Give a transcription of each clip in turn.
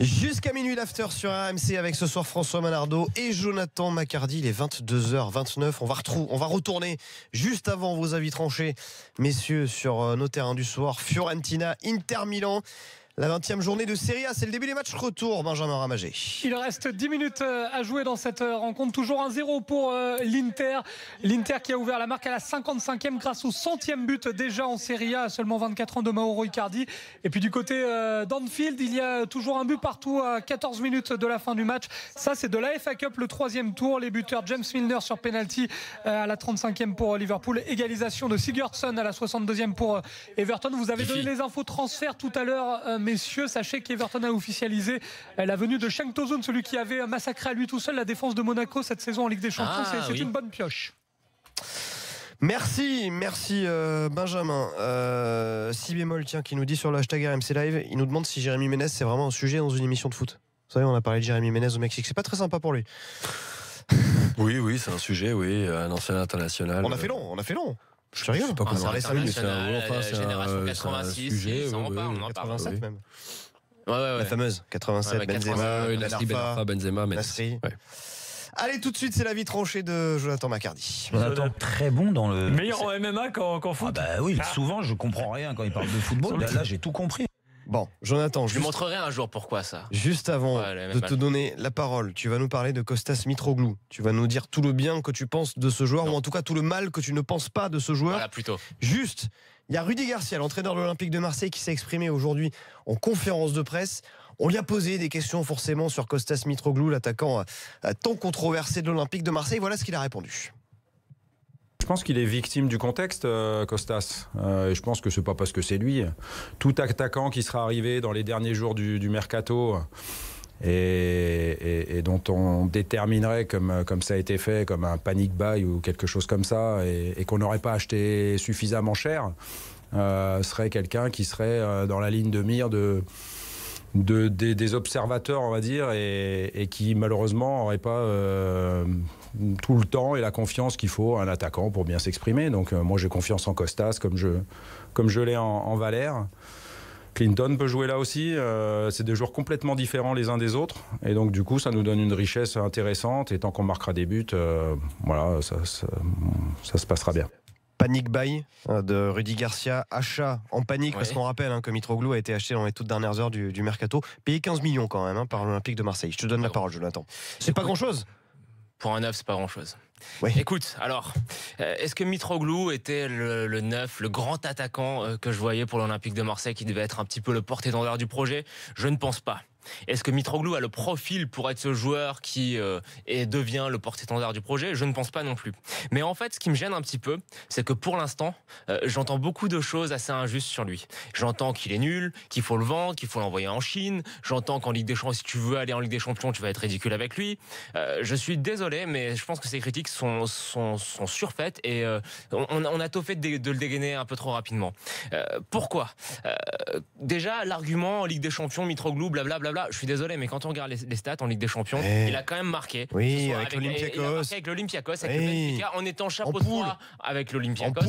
Jusqu'à minuit l'after sur RMC avec ce soir François Manardo et Jonathan Macardy. Il est 22h29. On va retourner juste avant vos avis tranchés, messieurs, sur nos terrains du soir. Fiorentina, Inter Milan. La 20e journée de Serie A, c'est le début des matchs retour, Benjamin Ramagé. Il reste 10 minutes à jouer dans cette rencontre. Toujours 1-0 pour l'Inter. L'Inter qui a ouvert la marque à la 55e grâce au 100e but déjà en Serie A, à seulement 24 ans de Mauro Icardi. Et puis du côté d'Anfield, il y a toujours un but partout à 14 minutes de la fin du match. Ça, c'est de la FA Cup, le 3e tour. Les buteurs James Milner sur penalty à la 35e pour Liverpool. Égalisation de Sigurdsson à la 62e pour Everton. Vous avez donné les infos transfert tout à l'heure, messieurs. Sachez qu'Everton a officialisé la venue de Cenk Tosun, celui qui avait massacré à lui tout seul la défense de Monaco cette saison en Ligue des Champions. C'est une bonne pioche. Merci Benjamin. 6 bémol, tiens, qui nous dit sur le hashtag RMC Live, il nous demande si Jérémy Ménez c'est vraiment un sujet dans une émission de foot. Vous savez, on a parlé de Jérémy Ménez au Mexique, c'est pas très sympa pour lui. Oui, c'est un sujet, un ancien international. On a fait long. Je rigole. Pas comment c'est génération 86, sujet, on en parle. 87 même. Ouais. La fameuse 87, Benzema, Ben Arfa, Benzema, Nasri. Ouais. Allez, tout de suite, c'est l'avis tranché de Jonathan Macardy. Jonathan, très bon dans le... Meilleur en MMA qu'en foot. Oui, souvent je comprends rien quand il parle de football. Là j'ai tout compris. Bon, Jonathan, je lui montrerai un jour pourquoi ça. Juste avant de te donner la parole, tu vas nous parler de Kostas Mitroglou. Tu vas nous dire tout le bien que tu penses de ce joueur, ou en tout cas tout le mal que tu ne penses pas de ce joueur. Voilà, plutôt. Juste, il y a Rudy Garcia, l'entraîneur de l'Olympique de Marseille, qui s'est exprimé aujourd'hui en conférence de presse. On lui a posé des questions forcément sur Kostas Mitroglou, l'attaquant tant controversé de l'Olympique de Marseille. Voilà ce qu'il a répondu. Je pense qu'il est victime du contexte, Kostas. Et je pense que c'est pas parce que c'est lui. Tout attaquant qui sera arrivé dans les derniers jours du mercato et dont on déterminerait, comme ça a été fait, comme un panic buy ou quelque chose comme ça, et qu'on n'aurait pas acheté suffisamment cher, serait quelqu'un qui serait dans la ligne de mire des observateurs, on va dire, et qui malheureusement n'aurait pas tout le temps et la confiance qu'il faut à un attaquant pour bien s'exprimer. Donc moi j'ai confiance en Kostas comme je l'ai en Valère. Clinton peut jouer là aussi. C'est des joueurs complètement différents les uns des autres, et donc du coup ça nous donne une richesse intéressante, et tant qu'on marquera des buts, ça se passera bien. Panic buy de Rudy Garcia, achat en panique, parce qu'on rappelle que Mitroglou a été acheté dans les toutes dernières heures du mercato, payé 15 millions quand même par l'Olympique de Marseille. Je te donne la parole, Jonathan. C'est pas grand-chose. Pour un neuf, c'est pas grand-chose. Oui. Écoute, alors, est-ce que Mitroglou était le neuf, le grand attaquant que je voyais pour l'Olympique de Marseille, qui devait être un petit peu le porte-étendard du projet? Je ne pense pas. Est-ce que Mitroglou a le profil pour être ce joueur qui devient le porte-étendard du projet? Je ne pense pas non plus. Mais en fait, ce qui me gêne un petit peu, c'est que pour l'instant, j'entends beaucoup de choses assez injustes sur lui. J'entends qu'il est nul, qu'il faut le vendre, qu'il faut l'envoyer en Chine. J'entends qu'en Ligue des Champions, si tu veux aller en Ligue des Champions, tu vas être ridicule avec lui. Je suis désolé, mais je pense que ces critiques sont surfaites, et on a tôt fait de le dégainer un peu trop rapidement. Pourquoi? Déjà, l'argument en Ligue des Champions, Mitroglou, blablabla. Je suis désolé, mais quand on regarde les stats en Ligue des Champions, il a quand même marqué. Oui, avec l'Olympiakos. Il a marqué avec l'Olympiakos, avec le Benfica, en étant chapeau 3 avec l'Olympiakos.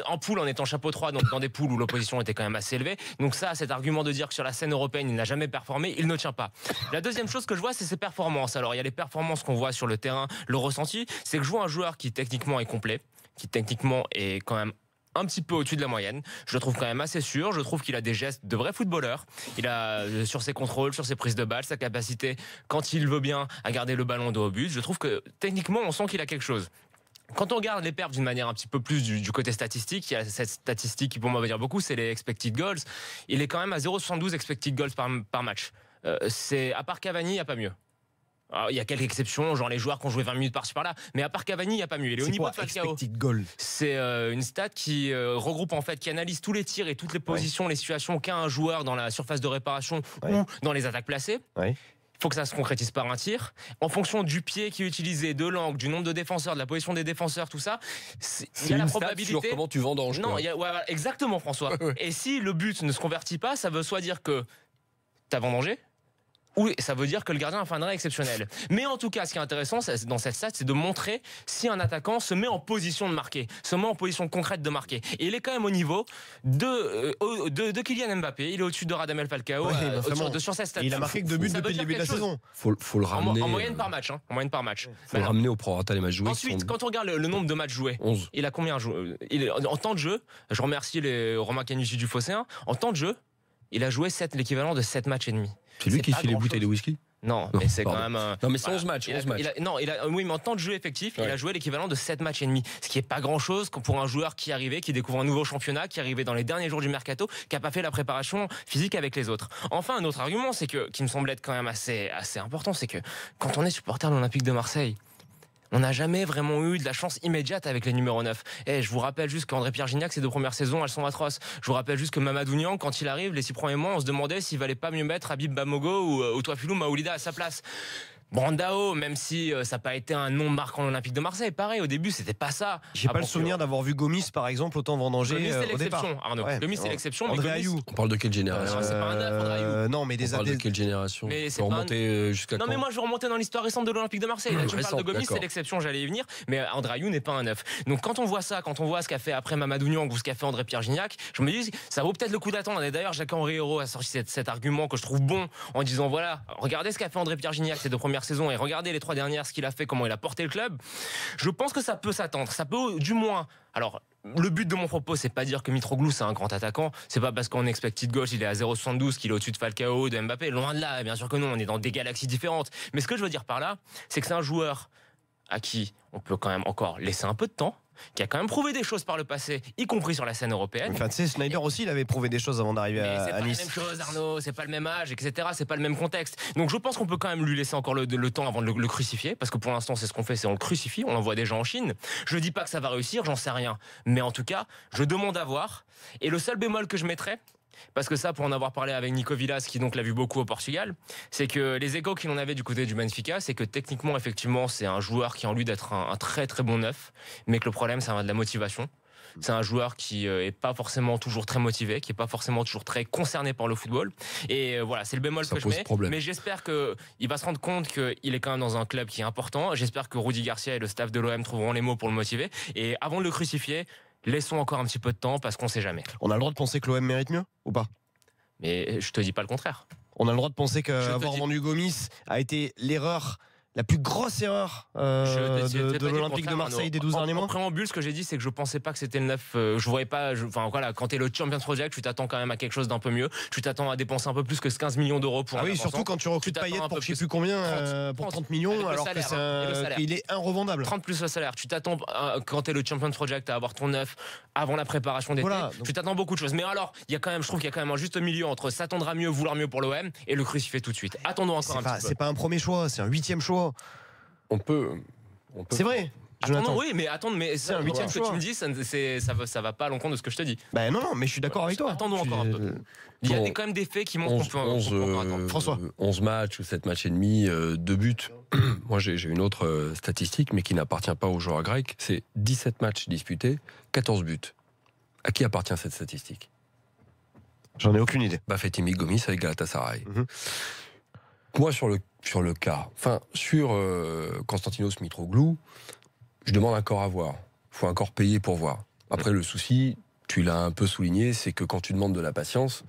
En poule, en étant chapeau 3, donc dans des poules où l'opposition était quand même assez élevée. Donc ça, cet argument de dire que sur la scène européenne, il n'a jamais performé, il ne tient pas. La deuxième chose que je vois, c'est ses performances. Alors, il y a les performances qu'on voit sur le terrain, le ressenti, c'est que je vois un joueur qui techniquement est complet, qui techniquement est quand même un petit peu au-dessus de la moyenne. Je le trouve quand même assez sûr. Je trouve qu'il a des gestes de vrai footballeur. Il a, sur ses contrôles, sur ses prises de balles, sa capacité, quand il veut bien, à garder le ballon dos au but. Je trouve que techniquement, on sent qu'il a quelque chose. Quand on regarde les perfs d'une manière un petit peu plus du côté statistique, il y a cette statistique qui pour moi veut dire beaucoup, c'est les expected goals. Il est quand même à 0,72 expected goals par match. À part Cavani, il n'y a pas mieux. Alors, il y a quelques exceptions, genre les joueurs qui ont joué 20 minutes par-ci par-là, mais à part Cavani, il n'y a pas mieux. Il est au niveau de Falcao. C'est une stat qui regroupe, en fait, qui analyse tous les tirs et toutes les positions, les situations qu'a un joueur dans la surface de réparation ou dans les attaques placées. Il faut que ça se concrétise par un tir. En fonction du pied qui est utilisé, de l'angle, du nombre de défenseurs, de la position des défenseurs, tout ça, il y a la probabilité. Sur comment tu vendanges. Non, exactement, François. Et si le but ne se convertit pas, ça veut soit dire que tu as vendangé, Oui, ça veut dire que le gardien a fait un arrêt exceptionnel. Mais en tout cas, ce qui est intéressant dans cette stat, c'est de montrer si un attaquant se met en position de marquer, se met en position concrète de marquer. Et il est quand même au niveau de Kylian Mbappé. Il est au-dessus de Radamel Falcao sur cette stat. Il a marqué que 2 buts depuis le début de la saison. Faut le ramener. En moyenne par match. En moyenne par match. Faut le ramener au prorata des matchs joués. Ensuite, quand on regarde le nombre de matchs joués, 11. Il a combien joué en temps de jeu, je remercie les Romain Canucci du Phocéen, en temps de jeu, il a joué l'équivalent de 7 matchs et demi. C'est lui qui file les bouteilles de whisky? Non, mais c'est quand même. Non, mais c'est 11 matchs. Oui, mais en temps de jeu effectif, il a joué l'équivalent de 7 matchs et demi. Ce qui est pas grand chose pour un joueur qui arrivait, qui découvre un nouveau championnat, qui arrivait dans les derniers jours du mercato, qui a pas fait la préparation physique avec les autres. Enfin, un autre argument, qui me semble être quand même assez important, c'est que quand on est supporter de l'Olympique de Marseille, on n'a jamais vraiment eu de la chance immédiate avec les numéros 9. Je vous rappelle juste qu'André-Pierre Gignac, ses 2 premières saisons, elles sont atroces. Je vous rappelle juste que Mamadou Niang, quand il arrive, les 6 premiers mois, on se demandait s'il valait pas mieux mettre Habib Bamogo ou Touafilou Maoulida à sa place. Brandao, même si ça n'a pas été un nom marquant en Olympique de Marseille, pareil, au début, c'était pas ça. J'ai pas le souvenir d'avoir vu Gomis, par exemple, autant vendanger au départ. Arnaud. Gomis, c'est l'exception. André Ayou. On parle de quelle génération? C'est pas un neuf, André Ayou. Non, mais on parle de quelle génération? Mais c'est remonter jusqu'à non, mais moi, je remontais dans l'histoire récente de l'Olympique de Marseille. Là, tu me parles de Gomis, c'est l'exception, j'allais y venir. Mais André Ayou n'est pas un neuf. Donc, quand on voit ça, quand on voit ce qu'a fait après Mamadou Niang ou ce qu'a fait André-Pierre Gignac, je me dis, ça vaut peut-être le coup d'attendre. Et d'ailleurs, Jacques-Henri Hérault a sorti cet argument que je trouve bon en disant, voilà, regardez ce qu'a fait André-Pierre Gignac ces 2 premières saisons et regardez les 3 dernières, ce qu'il a fait, comment il a porté le club. Je pense que ça peut s'attendre. Ça peut, du moins. Alors, le but de mon propos, c'est pas dire que Mitroglou c'est un grand attaquant. C'est pas parce qu'en expected goal il est à 0,72 qu'il est au-dessus de Falcao, de Mbappé. Loin de là, bien sûr que non. On est dans des galaxies différentes. Mais ce que je veux dire par là, c'est que c'est un joueur à qui on peut quand même encore laisser un peu de temps, qui a quand même prouvé des choses par le passé, y compris sur la scène européenne. Enfin, tu sais, Sneijder aussi, il avait prouvé des choses avant d'arriver à Nice. C'est pas la même chose, Arnaud, c'est pas le même âge, etc. C'est pas le même contexte. Donc je pense qu'on peut quand même lui laisser encore le temps avant de le crucifier, parce que pour l'instant, c'est ce qu'on fait, c'est on le crucifie, on l'envoie déjà en Chine. Je dis pas que ça va réussir, j'en sais rien. Mais en tout cas, je demande à voir. Et le seul bémol que je mettrais, parce que ça, pour en avoir parlé avec Nico Villas, qui donc l'a vu beaucoup au Portugal, c'est que les échos qu'il en avait du côté du Benfica, c'est que techniquement, effectivement, c'est un joueur qui a en lui d'être un très très bon neuf, mais que le problème, ça va de la motivation. C'est un joueur qui est pas forcément toujours très motivé, qui est pas forcément toujours très concerné par le football. Et voilà, c'est le bémol que je mets. Mais j'espère qu'il va se rendre compte qu'il est quand même dans un club qui est important. J'espère que Rudy Garcia et le staff de l'OM trouveront les mots pour le motiver. Et avant de le crucifier, laissons encore un petit peu de temps parce qu'on sait jamais. On a le droit de penser que l'OM mérite mieux ou pas? Mais je te dis pas le contraire. On a le droit de penser qu'avoir vendu Gomis a été l'erreur, la plus grosse erreur de l'Olympique de Marseille des 12 derniers mois. En préambule, ce que j'ai dit, c'est que je pensais pas que c'était le 9. Je voyais pas. Enfin voilà, quand t'es le Champions Project, tu t'attends quand même à quelque chose d'un peu mieux. Tu t'attends à dépenser un peu plus que 15 millions d'euros pour. Ah oui, surtout quand tu recrutes Payet pour je sais plus combien, pour 30 millions, alors qu'il est irrevendable. 30 plus le salaire. Tu t'attends quand t'es le Champions Project à avoir ton 9 avant la préparation d'été. Voilà, tu t'attends beaucoup de choses. Mais alors, il y a quand même, je trouve qu'il y a quand même un juste milieu entre s'attendre à mieux, vouloir mieux pour l'OM et le crucifier tout de suite. Attendons encore un petit peu. C'est pas un premier choix, c'est un 8e choix. On peut. C'est vrai. Attends, oui, mais c'est un 8e choix. Ce que tu me dis, ça va pas à l'encontre de ce que je te dis. Ben non, mais je suis d'accord avec toi. Attendons encore un peu. Il y a quand même des faits qui montrent qu'on peut attendre. François. 11 matchs ou 7 matchs et demi, 2 buts. Moi, j'ai une autre statistique, mais qui n'appartient pas aux joueurs grecs. C'est 17 matchs disputés, 14 buts. À qui appartient cette statistique? J'en ai aucune idée. Bafétimi Gomis avec Galatasaray. Moi, sur le cas, enfin, sur Konstantinos Mitroglou, je demande encore à voir. Il faut encore payer pour voir. Après, le souci, tu l'as un peu souligné, c'est que quand tu demandes de la patience,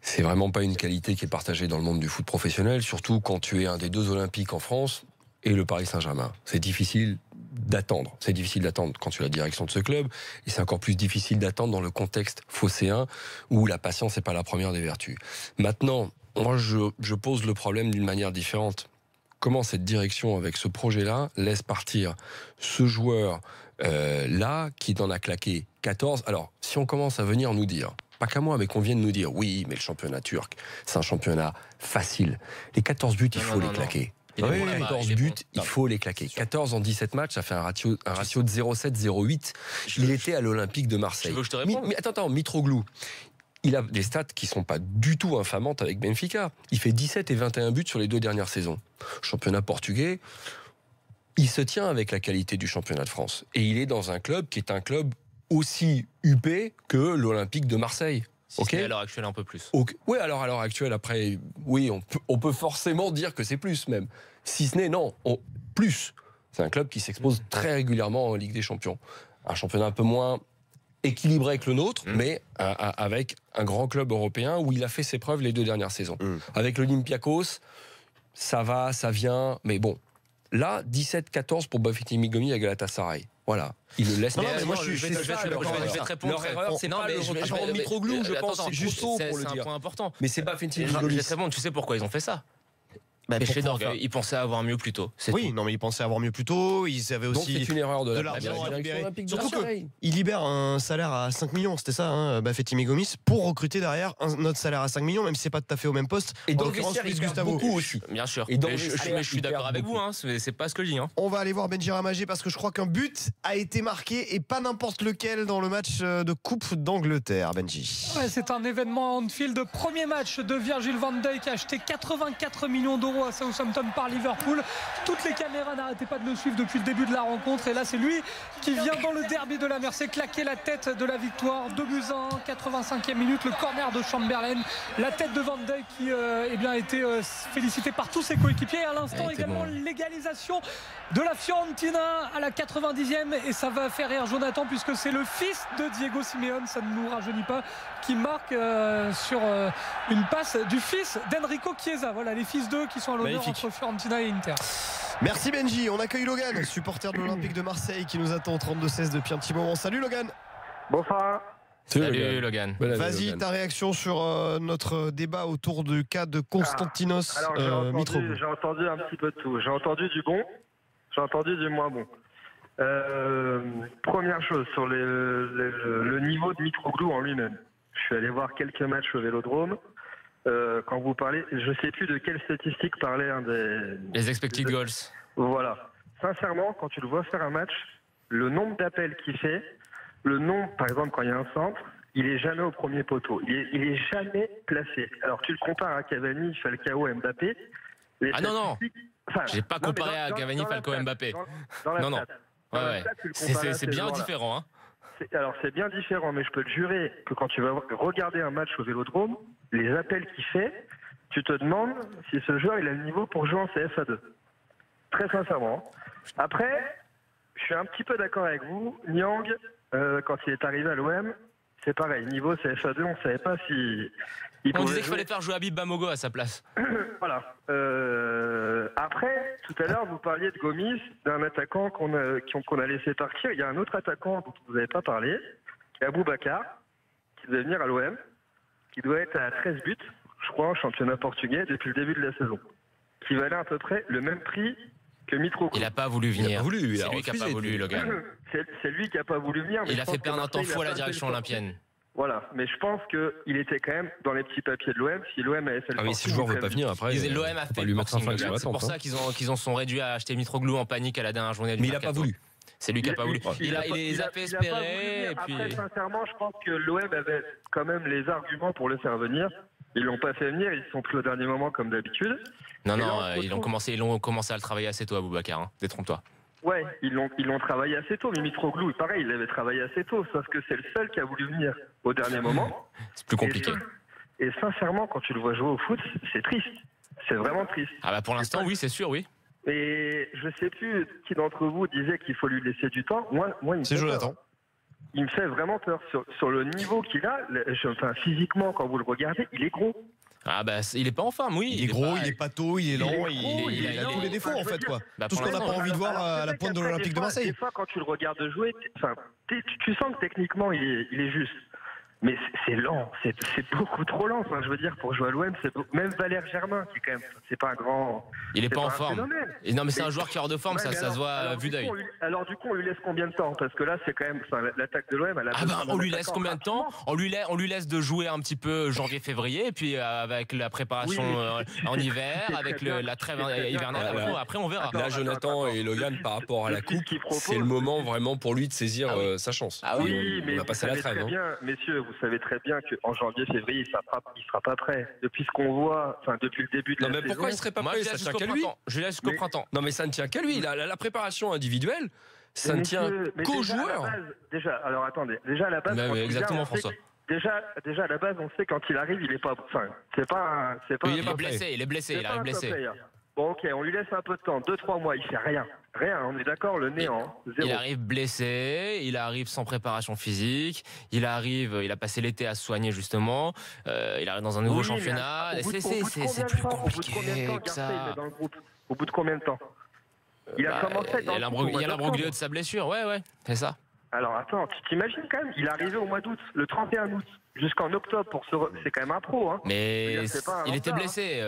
c'est vraiment pas une qualité qui est partagée dans le monde du foot professionnel, surtout quand tu es un des 2 Olympiques en France et le Paris Saint-Germain. C'est difficile d'attendre. C'est difficile d'attendre quand tu es la direction de ce club, et c'est encore plus difficile d'attendre dans le contexte phocéen où la patience n'est pas la première des vertus. Maintenant, moi, je pose le problème d'une manière différente. Comment cette direction, avec ce projet-là, laisse partir ce joueur-là qui en a claqué 14 ? Alors, si on commence à venir nous dire, pas qu'à moi, mais qu'on vienne nous dire, oui, mais le championnat turc, c'est un championnat facile. Les 14 buts, il faut les claquer. Oui, 14 buts, il faut les claquer. 14 en 17 matchs, ça fait un ratio de 0,7-0,8. Il était à l'Olympique de Marseille. Tu veux que je te réponde ? Mais attends, Mitroglou, il a des stats qui sont pas du tout infamantes avec Benfica. Il fait 17 et 21 buts sur les 2 dernières saisons. Championnat portugais, il se tient avec la qualité du championnat de France. Et il est dans un club qui est un club aussi huppé que l'Olympique de Marseille. Si à l'heure actuelle, un peu plus. Oui, alors à l'heure actuelle, après, oui, on peut forcément dire que c'est plus même. Si ce n'est, non, plus. C'est un club qui s'expose très régulièrement en Ligue des Champions. Un championnat un peu moins équilibré que le nôtre, mais avec un grand club européen où il a fait ses preuves les 2 dernières saisons. Avec l'Olympiakos, ça va, ça vient, mais bon. Là, 17-14 pour Bafétimbi-Gomis à Galatasaray. Voilà. Il le laisse. Moi, je vais te répondre. Leur erreur, c'est pas le recrutement de Mitroglou, je pense. C'est juste pour le dire. C'est un point important. Mais c'est Bafétimbi-Gomis. Je vais te répondre. Tu sais pourquoi ils ont fait ça? Pêcher d'orgue, ils pensaient avoir mieux plus tôt. Oui, non, mais ils pensaient avoir mieux plus tôt. Ils avaient aussi. Donc c'est une erreur de l'argent à libérer. Surtout qu'il libère un salaire à 5 millions, c'était ça, hein, Bafétimbi-Gomis, pour recruter derrière un autre salaire à 5 millions, même si c'est pas tout à fait au même poste. Et donc, Luis Gustavo beaucoup aussi. Bien sûr. Et donc, je suis d'accord avec vous, hein, c'est pas ce que je dis. Hein. On va aller voir Benji Ramagé parce que je crois qu'un but a été marqué et pas n'importe lequel dans le match de Coupe d'Angleterre, Benji. Ouais, c'est un événement à Anfield. Premier match de Virgil van Dijk, acheté 84 millions d'euros à Southampton par Liverpool. Toutes les caméras n'arrêtaient pas de le suivre depuis le début de la rencontre et là c'est lui qui vient dans le derby de la Mersey claquer la tête de la victoire. 2-1, 85e minute, le corner de Chamberlain, la tête de Van Dijk qui a été félicité par tous ses coéquipiers et à l'instant également l'égalisation de la Fiorentina à la 90e et ça va faire rire Jonathan puisque c'est le fils de Diego Simeone, ça ne nous rajeunit pas, qui marque sur une passe du fils d'Enrico Chiesa. Voilà les fils d'eux qui sont à l'honneur entre Fiorentina et Inter. Merci Benji, on accueille Logan, supporter de l'Olympique de Marseille qui nous attend au 32-16 depuis un petit moment. Salut Logan. Bonsoir. Salut Logan. Vas-y, ta réaction sur notre débat autour du cas de Konstantinos Mitroglou. J'ai entendu un petit peu de tout. J'ai entendu du bon, j'ai entendu du moins bon. Première chose, sur le niveau de Mitroglou en lui-même. Je suis allé voir quelques matchs au Vélodrome. Quand vous parlez, je ne sais plus de quelle statistique parlait les expected goals. Voilà. Sincèrement, quand tu le vois faire un match, le nombre d'appels qu'il fait, le nombre, par exemple, quand il y a un centre, il est jamais au premier poteau. Il est jamais placé. Alors tu le compares à Cavani, Falcao, Mbappé. Non. J'ai pas comparé à Cavani, Falcao, Mbappé. Non. Ouais. C'est bien différent. Hein. Alors c'est bien différent, mais je peux te jurer que quand tu vas regarder un match au Vélodrome, les appels qu'il fait, tu te demandes si ce joueur il a le niveau pour jouer en CFA2. Très sincèrement. Après, je suis un petit peu d'accord avec vous. Niang, quand il est arrivé à l'OM, c'est pareil. Niveau CFA2, on ne savait pas si... On disait qu'il fallait faire jouer Habib Bamogo à sa place. Voilà. Après, tout à l'heure, vous parliez de Gomis, d'un attaquant qu'on a laissé partir. Il y a un autre attaquant dont vous n'avez pas parlé, qui est Aboubacar, qui devait venir à l'OM, qui doit être à 13 buts, je crois, en championnat portugais depuis le début de la saison. Qui valait à peu près le même prix que Mitroglou. Il n'a pas voulu venir. C'est lui qui n'a pas voulu, Logan. C'est lui qui n'a pas voulu venir. Il a fait perdre un temps fou à la direction olympienne. Voilà, mais je pense qu'il était quand même dans les petits papiers de l'OM. Si l'OM avait fait le si le joueur ne veut pas venir après, l'OM a fait le forcing. C'est pour ça qu'ils en sont réduits à acheter Mitroglou en panique à la dernière journée du mercato. Mais il n'a pas voulu. C'est lui qui n'a pas voulu. Il les a fait espérer. Après, sincèrement, je pense que l'OM avait quand même les arguments pour le faire venir. Ils l'ont pas fait venir, ils se sont pris au dernier moment comme d'habitude. Non, ils ont commencé à le travailler assez tôt, Aboubacar. Hein. Détrompe-toi. Ouais, ils l'ont travaillé assez tôt, mais Mitroglou, pareil, il l'avait travaillé assez tôt, sauf que c'est le seul qui a voulu venir au dernier moment. C'est plus compliqué. Et sincèrement, quand tu le vois jouer au foot, c'est triste. C'est vraiment triste. Ah bah pour l'instant, oui, c'est sûr, oui. Et je sais plus qui d'entre vous disait qu'il faut lui laisser du temps. Moi, c'est Jonathan. Il me fait vraiment peur sur le niveau qu'il a. Enfin, physiquement, quand vous le regardez, il est gros. Ah bah il est pas en forme, oui. Il est gros, il est pâteau, il est lent, il a tous les défauts en fait quoi. Tout ce qu'on n'a pas envie de voir à la pointe de l'Olympique de Marseille. Des fois quand tu le regardes jouer, tu sens que techniquement il est juste. Mais c'est lent, c'est beaucoup trop lent. Enfin, je veux dire, pour jouer à l'OM, même Valère Germain, qui quand même, c'est pas un grand. Il est pas en forme. Et non, mais c'est un joueur qui est hors de forme, ça se voit à vue d'œil. Alors du coup, on lui laisse combien de temps? Parce que là, c'est quand même, l'attaque de l'OM. On lui laisse combien de temps? On lui laisse de jouer un petit peu janvier-février, et puis avec la préparation en hiver, avec la trêve hivernale. Après, on verra. Là, Jonathan et Logan, par rapport à la coupe, c'est le moment vraiment pour lui de saisir sa chance. Ah oui, mais on va passer à la trêve. Messieurs, vous savez très bien qu'en janvier-février, il sera pas prêt. Depuis ce qu'on voit, depuis le début de la saison. Mais pourquoi il serait pas prêt? Ça tient qu'à lui. Je laisse jusqu'au printemps. Non, mais ça ne tient qu'à lui. La préparation individuelle, ça ne tient qu'aux joueurs. Alors attendez. Déjà à la base, exactement, François. déjà à la base, on sait quand il arrive, il est pas. Enfin, c'est pas. Il est blessé, il est blessé, il arrive blessé. Bon, ok, on lui laisse un peu de temps, 2-3 mois, il fait rien. Rien, on est d'accord, le néant, zéro. Il arrive blessé, il arrive sans préparation physique, il a passé l'été à se soigner justement, il arrive dans un nouveau championnat. C'est plus compliqué que ça. Au bout de combien de temps? Il a commencé. Il y a l'imbroglio de sa blessure, ouais, c'est ça. Alors attends, tu t'imagines quand même, il est arrivé au mois d'août, le 31 août, jusqu'en octobre c'est quand même un pro. Hein. Mais il était blessé.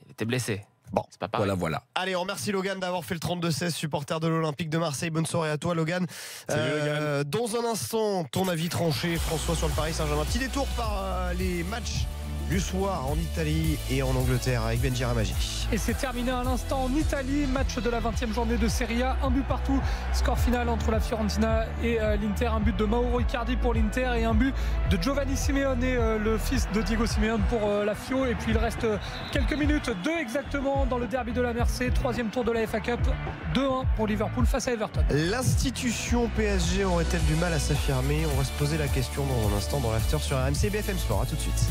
Il était blessé. Bon, c'est pas pareil. Voilà. Allez, on remercie Logan d'avoir fait le 32-16, supporter de l'Olympique de Marseille. Bonne soirée à toi, Logan. Salut, Logan. Dans un instant, ton avis tranché, François, sur le Paris Saint-Germain. Petit détour par les matchs du soir en Italie et en Angleterre avec Benji Ramagi. Et c'est terminé à l'instant en Italie, match de la 20e journée de Serie A, un but partout, score final entre la Fiorentina et l'Inter, un but de Mauro Icardi pour l'Inter et un but de Giovanni Simeone, le fils de Diego Simeone pour la Fio. Et puis il reste quelques minutes, 2 exactement dans le derby de la Mercé, 3e tour de la FA Cup, 2-1 pour Liverpool face à Everton. L'institution PSG aurait-elle du mal à s'affirmer? On va se poser la question dans un instant dans l'after sur RMC BFM Sport. À tout de suite.